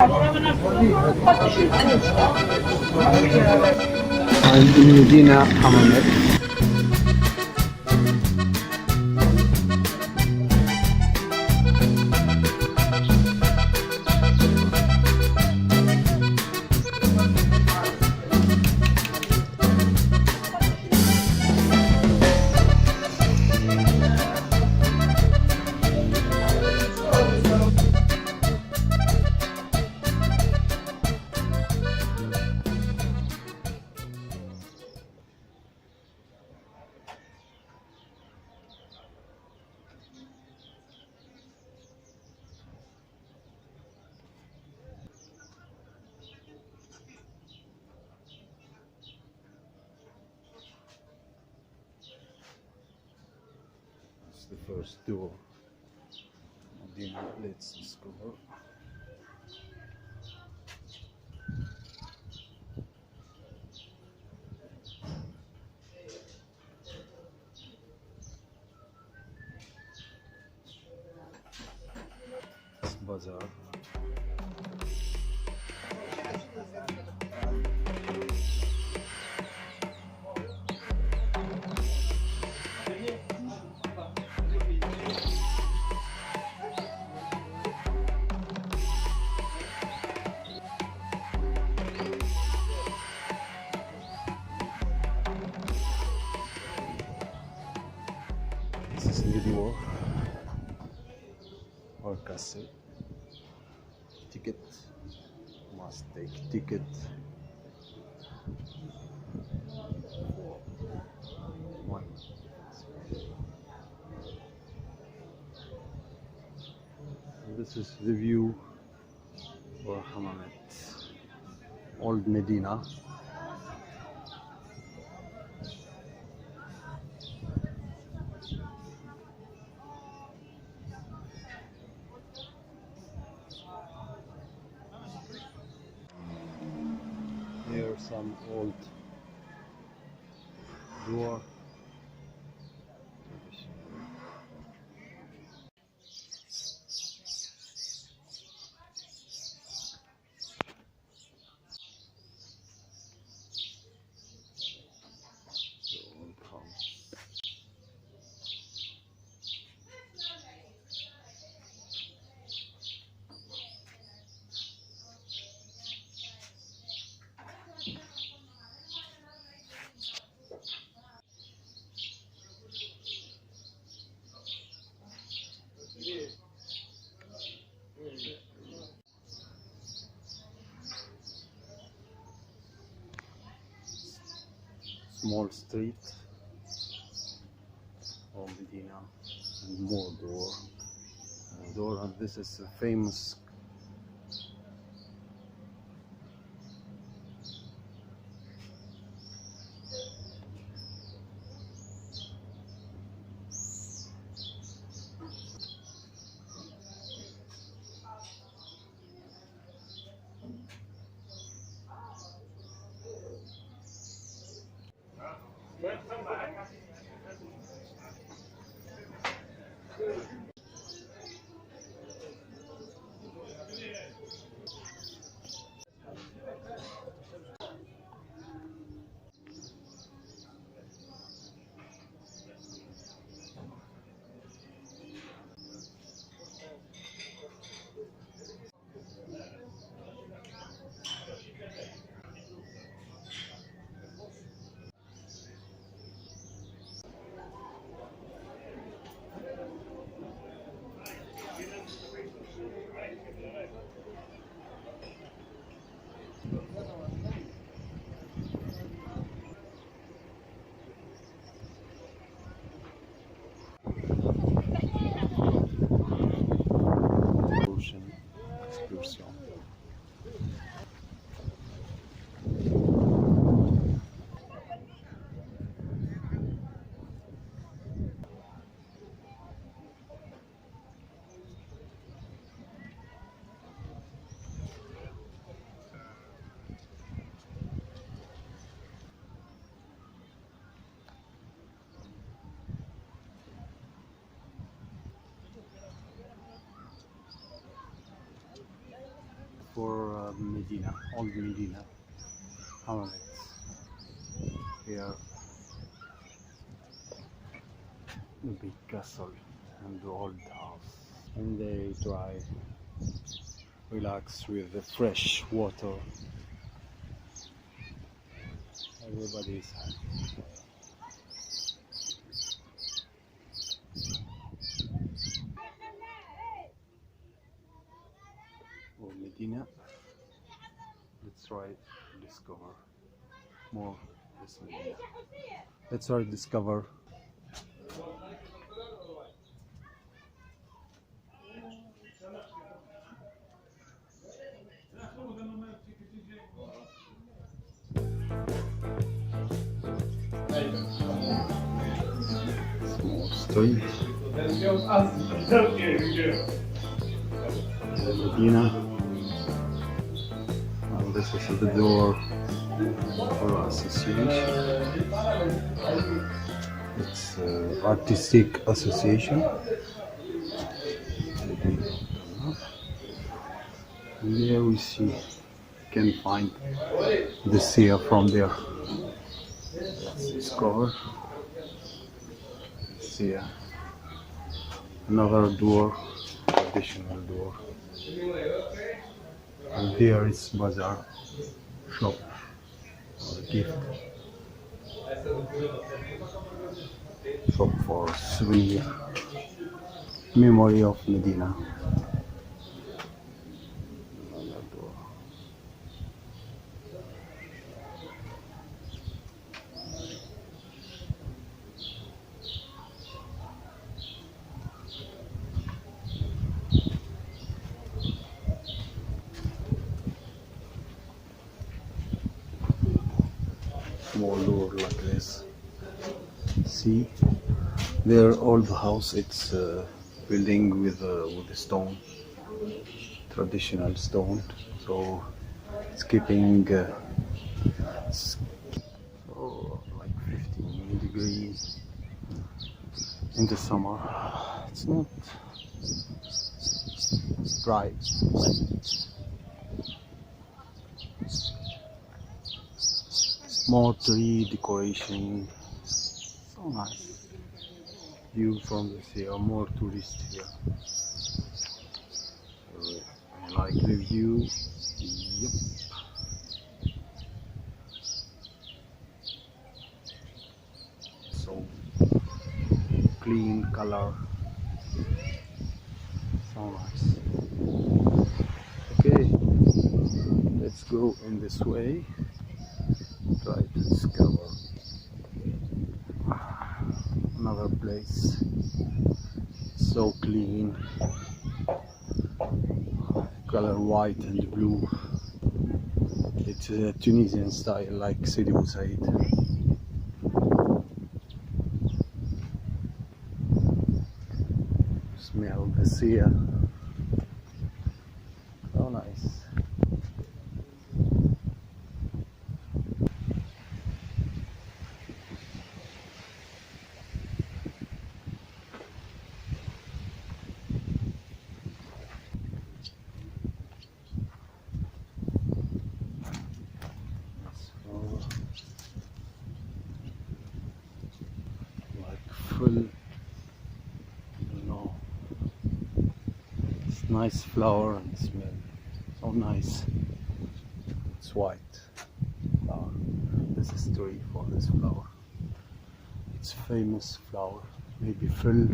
I'm in Medina, Hammamet. It's the first door. Medina, let's discover. It's bazaar. This is the door or castle. Ticket, must take ticket. One. This is the view for Hammamet, old Medina. Here some old door. Small street of Medina and more door, and this is a famous for Medina, old Medina, hamlets. Here, the big castle and the old house. And they try relax with the fresh water. Everybody is happy. Oh, Medina. Let's try to discover more this Medina. Let's try to discover. Small street. Medina. And this is the door for association. It's artistic association. And there we see, can find the sea from there. Let's discover. See another door, traditional door. And there is bazaar shop or gift shop for souvenir, memory of Medina. Another door. Small door like this. See, their old house. It's building with stone, traditional stone. So it's keeping so like 15 degrees in the summer. It's not dry. More tree decoration, so nice. View from the sea, more tourists here. I like the view. Yep. So clean color, so nice. Okay, let's go in this way. Try to discover another place. So clean, color white and blue. It's a Tunisian style, like Sidi Bou Said. Smell the sea. So nice. Full, you know, it's nice flower and smell, so nice. It's white flower. This is tree for this flower. It's famous flower, maybe full,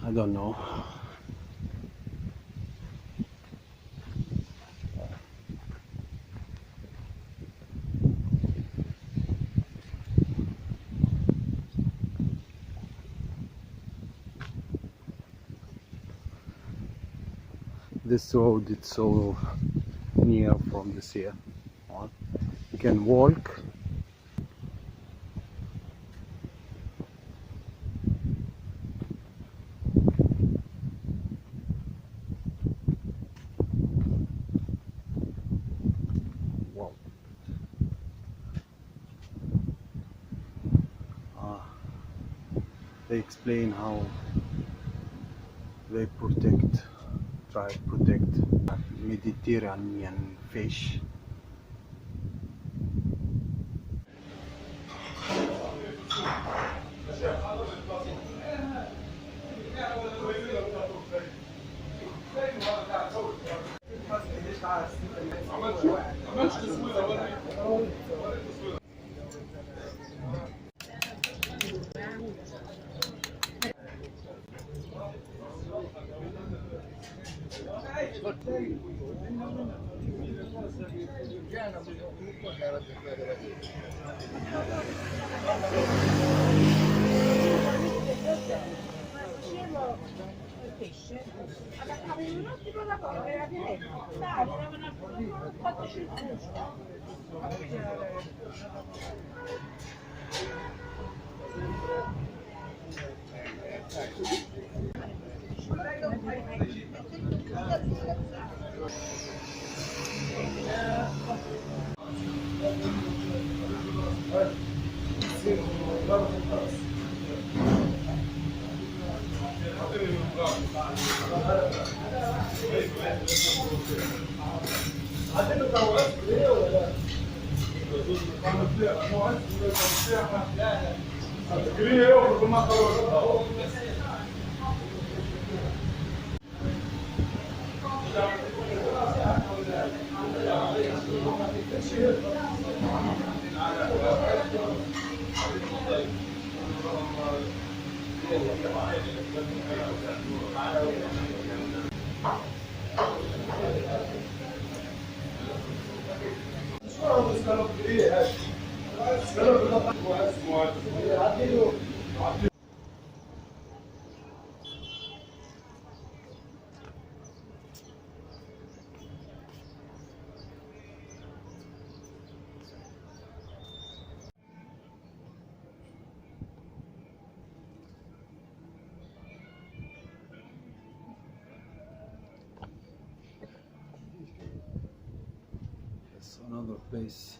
I don't know. This road is so near from the sea. You can walk. Wow. They explain how they protect try to protect Mediterranean fish. Il pesce, attaccavo in un attimo la cosa, era piena. Dai, era una 4-5 That's another place